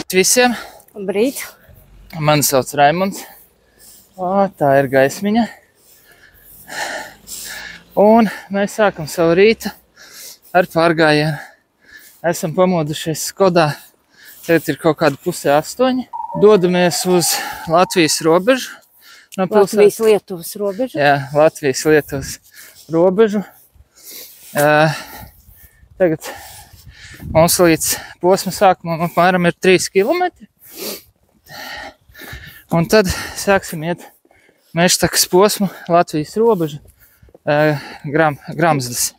Labrīt visiem! Labrīt! Mani sauc Raimunds. Tā ir gaismiņa. Un mēs sākam savu rītu ar pārgājienu. Esam pamodušies Skodā. Tagad ir kaut kāda 7:30. Dodamies uz Latvijas robežu. No Latvijas-Lietuvas robežu. Jā, Latvijas-Lietuvas robežu. Tagad mums līdz posma sākumam apmēram ir 3 kilometri. Un tad sāksim iet Mežtakas posmu Latvijas robežu Gramzdas.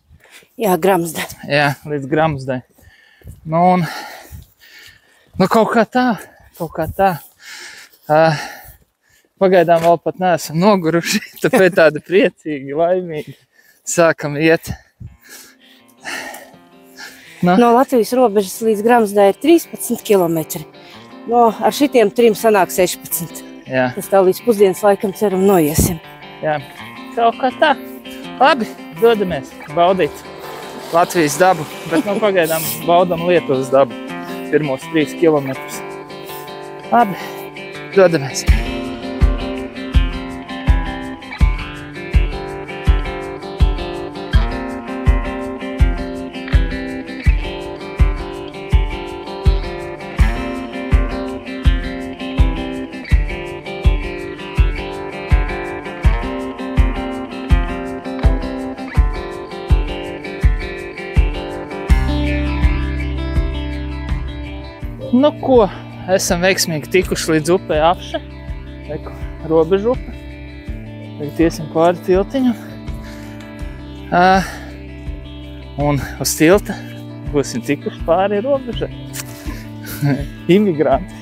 Jā, Gramzda. Jā, līdz Gramzdai. Nu, kaut kā tā. Pagaidām vēl pat neesam noguruši, tāpēc tādi priecīgi, laimīgi sākam iet. No Latvijas robežas līdz Gramzdai ir 13 kilometri. Ar šitiem 3 sanāk 16. Jā. Tas tā līdz pusdienas laikam ceram noiesim. Jā, kaut kā tā. Labi, dodamies baudīt Latvijas dabu, bet pagaidām baudam Lietuvas dabu. Pirmos 3 kilometrus. Labi, dodamies. Nu ko, esam veiksmīgi tikuši līdz upē Apša, robežu upe. Tagad iesim pāri tiltiņu. Un uz tilta būsim tikuši pāri robežai. Imigranti.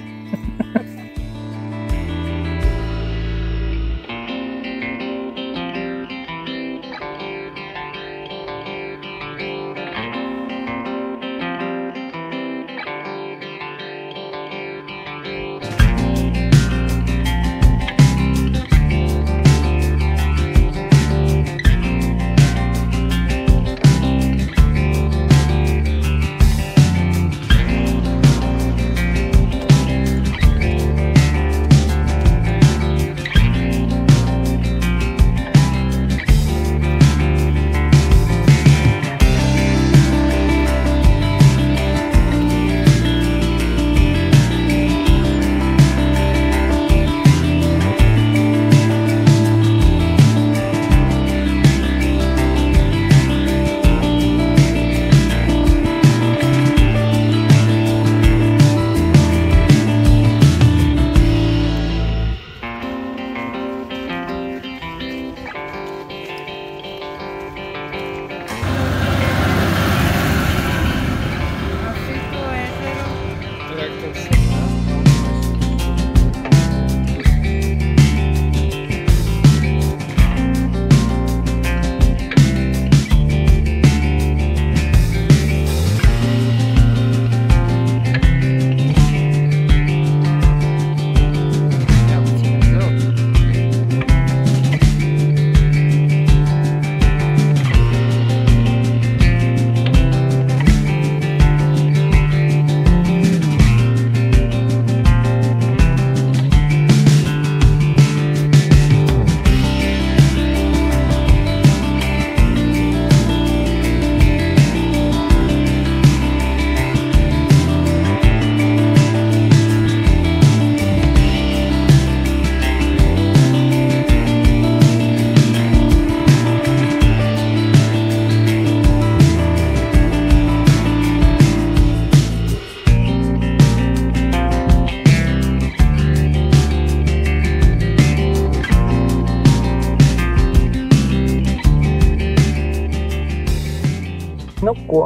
Nu ko,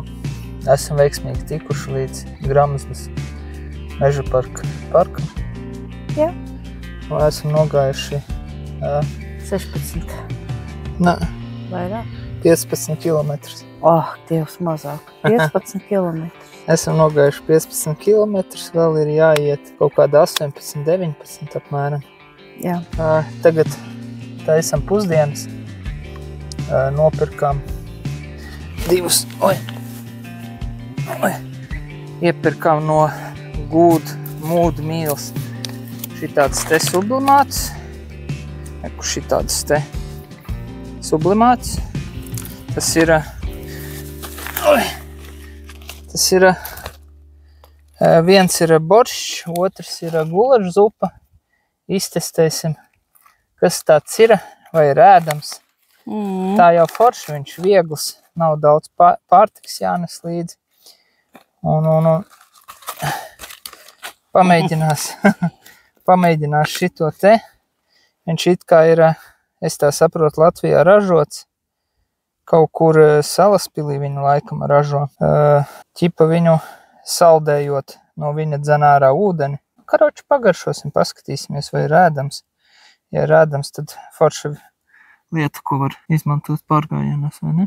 esam veiksmīgi tikuši līdz Gramzdas meža parkam. Jā. Un esam nogājuši 16. Nē. Vairāk? 15 kilometrus. Dievs, mazāk. 15 kilometrus. Esam nogājuši 15 kilometrus, vēl ir jāiet kaut kāda 18, 19 apmēram. Jā. Tagad taisam pusdienas. Nopirkām iepirkām no Gūdu mūdu mīls. Šitāds te sublimāts. Šitāds te sublimāts. Tas ir viens ir boršs, otrs ir gulažu zupa. Iztestēsim, kas tāds ir, vai ir ēdams. Tā jau forši, viņš viegls, nav daudz pārtiks jānes līdzi. Un pamēģinās šito te. Viņš it kā ir, es tā saprotu, Latvijā ražots. Kaut kur Salaspilī viņu laikam ražo. Ķipa viņu saldējot no viņa dzen ārā ūdeni. Karoči pagaršosim, paskatīsimies, vai ir ēdams. Ja ir ēdams, tad forša lieta, ko var izmantot pārgājienos, vai ne?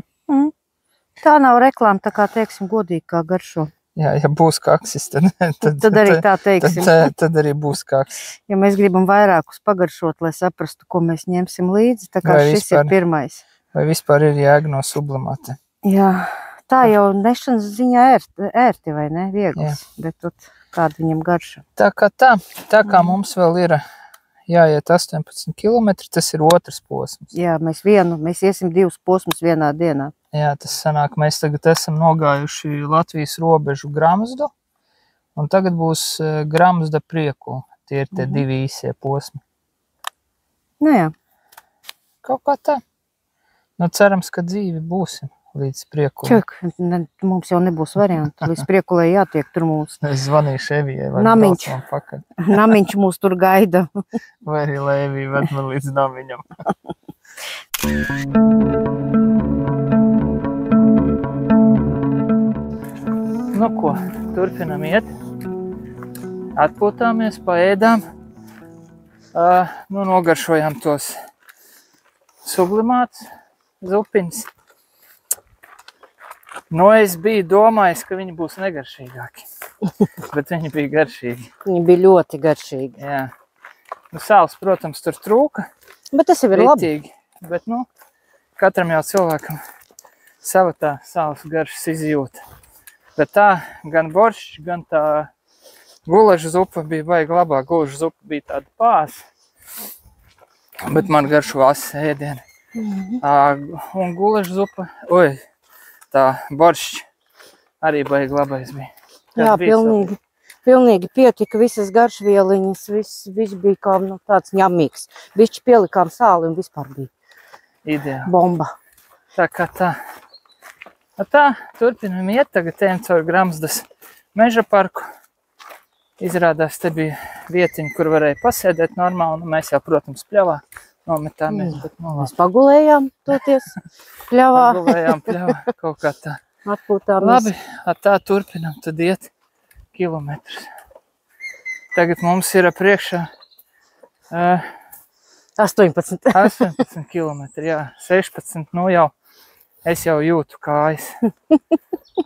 Tā nav reklāma, tā kā teiksim godīgi, kā garšo. Jā, ja būs kaksis, tad arī tā teiksim. Tad arī būs kaksis. Ja mēs gribam vairākus pagaršot, lai saprastu, ko mēs ņemsim līdzi, tā kā šis ir pirmais. Vai vispār ir jēga no sublimāta? Jā, tā jau nešanas ziņā ērti, vai ne? Viegls, bet tad kāda viņam garša. Tā kā mums vēl ir jāiet 18 kilometri, tas ir otrs posms. Jā, mēs iesim 2 posmus vienā dienā. Jā, tas sanāk, mēs tagad esam nogājuši Latvijas robežu Gramzdu, un tagad būs Gramzda Priekula. Tie ir tie 2 īsie posmi. Nu jā. Kaut kā tā. Nu, cerams, ka dzīvi būsim līdz Priekulai. Mums jau nebūs variantu. Līdz Priekulai jātiek tur mūs. Es zvanīšu Evijai, vai braucam pakaļ. Namiņš mūs tur gaida. Vai arī lai Evija ved man līdz namiņam. Nu ko, turpinam iet. Atpūtāmies, paēdām. Nogaršojām tos sublimātus, zupiņas. Es biju domājis, ka viņi būs negaršīgāki, bet viņi bija garšīgi. Viņi bija ļoti garšīgi. Jā. Sāls, protams, tur trūka. Bet tas jau ir labi. Bet, katram jau cilvēkam sava tā sāls garšas izjūta. Bet tā, gan boršs, gan tā gulaža zupa bija baigi labā. Gulaža zupa bija tāda pāsa, bet man garšo asas ēdieni. Un gulaža zupa, tā boršs arī baigi labais bija. Jā, pilnīgi pietika visas garšvieliņas, viss bija kā tāds ņemīgs. Bišķi pielikām sāli un vispār bija ideāli. Bomba. Tā kā tā. Turpinam iet, tagad ejam caur Gramzdas meža parku. Izrādās, te bija vietiņa, kur varēja pasēdēt normāli, un mēs jau, protams, pļavā nometāmies. Mēs pagulējām toties pļavā. Pagulējām pļavā, kaut kā tā. Atpūtāmies. Labi, tā turpinam, tad iet kilometrus. Tagad mums ir priekšā 18. 18 kilometri, jā, 16, jau. Es jau jūtu kājas.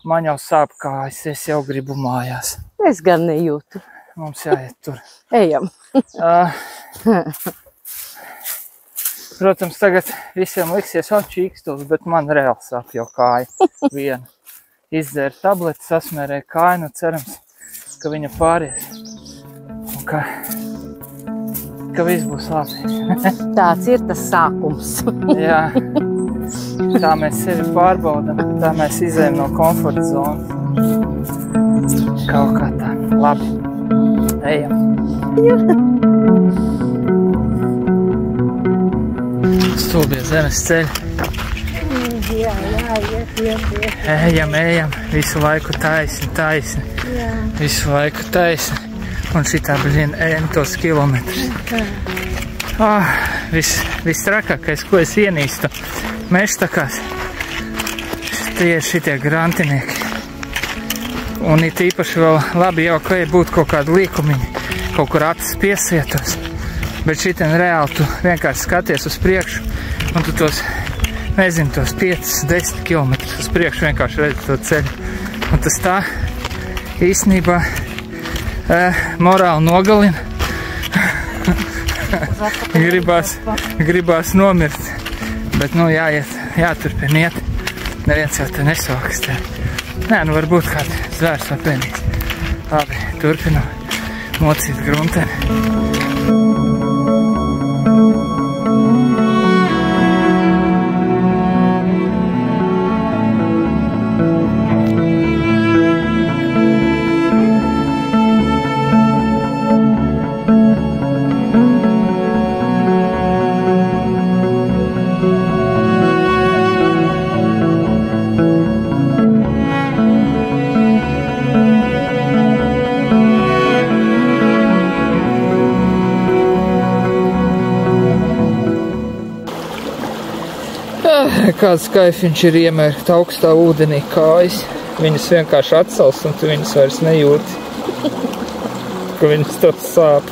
Man jau sāp kājas, es jau gribu mājās. Es gan nejūtu. Mums jāiet tur. Ejam. Protams, tagad visiem liksies čīkstils, bet man reāli sāp jau kāja. Viena. Izdzēra tableti, sasmērēja kāju, cerams, ka viņa pāries. Un ka viss būs labi. Tāds ir tas sākums. Jā. Tā mēs sevi pārbaudam, tā mēs izējam no komforta zonas. Kaut kā tā. Labi. Ejam. Stulbie zemes ceļi. Jā, Ejam. Visu laiku taisni. Visu laiku taisni. Un šitā ejam tos kilometrus. Viss trakākais, ko es ienīstu. Mežtakās. Tie ir šitie grantinieki. Un it īpaši vēl labi jau, ka būtu kaut kādi līkumiņi, kaut kur acis piesietos. Bet šitien reāli tu vienkārši skaties uz priekšu, un tu tos 5-10 kilometrus uz priekšu vienkārši redzi to ceļu. Un tas tā īstenībā morāli nogalina. Gribās nomirt. Bet, jāturpina iet. Neviens jau te nesokastē. Nē, varbūt kāds zvērs apvienīgs. Labi, turpinam. mocīt grunteni. Kāds kaifiņš ir iemērkt augstā ūdenī kājas. Viņas vienkārši atsals un tu viņas vairs nejūti, ka viņas tev sāp.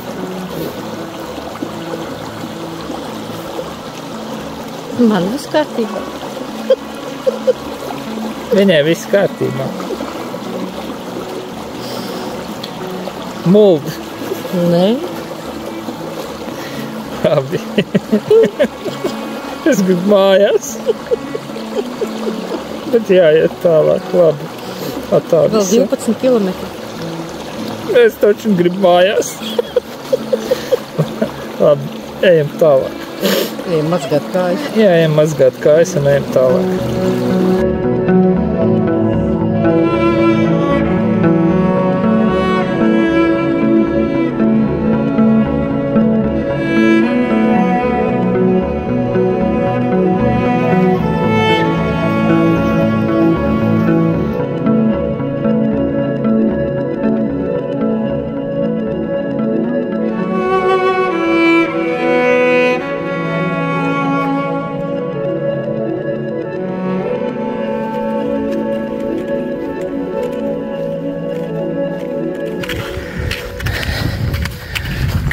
Man viss kārtībā. Viņai viss kārtībā. Muld. Nē. Labi. Es gribu mājās. Bet jāiet tālāk, labi. Vēl 12 kilometri. Es taču gribu mājās. Labi, ejam tālāk. Ejam mazgāt kājas. Jā, ejam mazgāt kājas un ejam tālāk.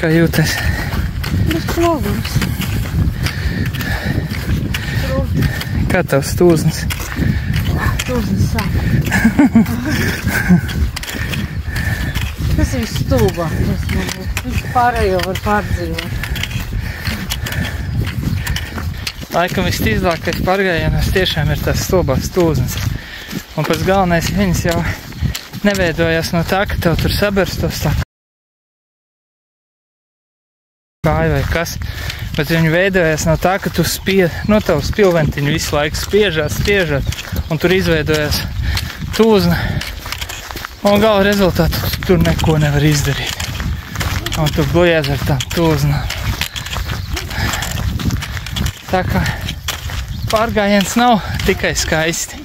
Kā jūties? Bez plovums. Kā tavs tūznis? Tūznis sāk. Tas ir stulbāk. Visu pārējo var pārdzīvot. Laikam vistīzlākais pārgājienos tiešām ir tas stulbās tūznis. Un pats galvenais, viņas jau neveidojās no tā, ka tev tur saberstos tā kāja vai kas, bet viņi veidojās no tā, ka tu tavs pilventiņu visu laiku spiežāt, un tur izveidojās tūzna, un gala rezultātu tur neko nevar izdarīt. Un tu bliez ar tām tūznām. Tā kā pārgājiens nav tikai skaisti.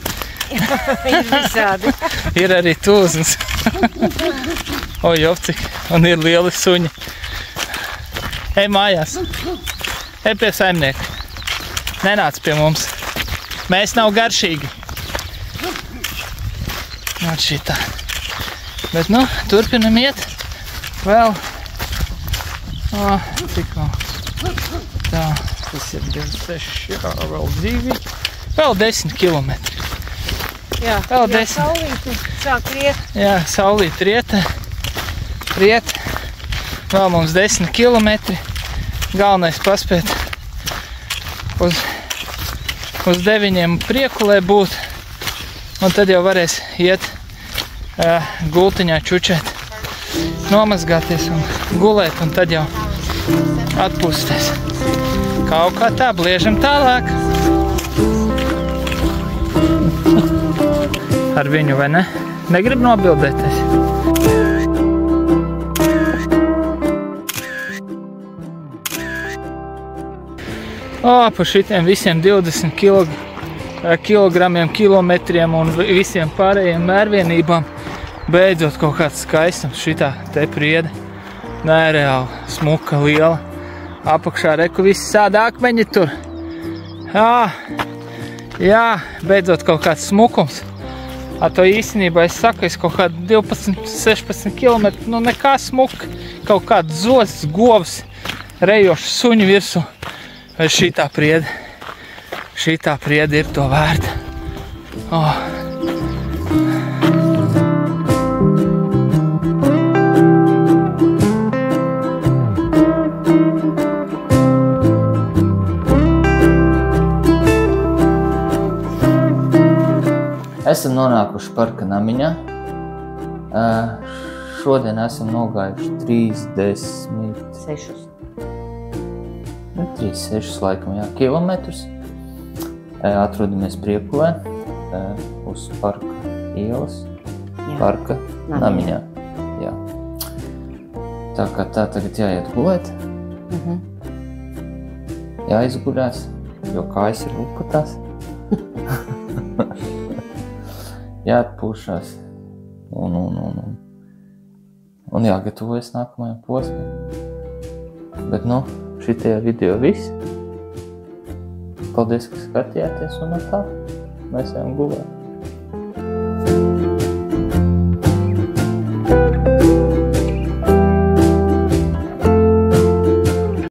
Ir visādi. Ir arī tūznas. O, jopcik, un ir lieli suņi. Ej mājās. Ej pie saimnieka. Nenāc pie mums. Mēs nav garšīgi. Nāc šitā. Bet, turpinam iet. Vēl. Tikko. Tā, tas ir 26, jā, vēl 2. Vēl 10 kilometri. Jā, vēl 10. Saulīti sāk riet. Jā, saulīti riet. Vēl mums 10 kilometri. Galvenais paspēt uz 9 priekulē būt. Un tad jau varēs iet gultiņā čučēt, nomazgāties un gulēt. Un tad jau atpūsties. Kaut kā tā, bliežam tālāk. Ar viņu, vai ne? Negrib nobildēties. Pa šitiem visiem 20 kilogramiem, kilometriem un visiem pārējiem mērvienībām beidzot kaut kāds skaistums šitā te priede. Nereāli smuka, liela. Apakšā reku visi sāda akmeņi tur. Jā, beidzot kaut kāds smukums. To īstenībā es saku, es kaut kādu 12-16 kilometru, nekā smuka. Kaut kāds zozs, govs, rejošs suņu virsū. Šitā priede ir to vērta. Esam nonākuši parka namiņā. šodien esam nogājuši 36 laikam, jā, kilometrus. Atrodamies Priekuvē, uz parka ielas, parka namiņā. Jā. Tā kā tā tagad jāiet gulēt, jāizguļās, jo kājas ir lupatās. Jāatpūšās un jāgatavojas nākamajam posmam. Bet, šitie video visi. Paldies, ka skatījāties un tā mēs ejam gulēt.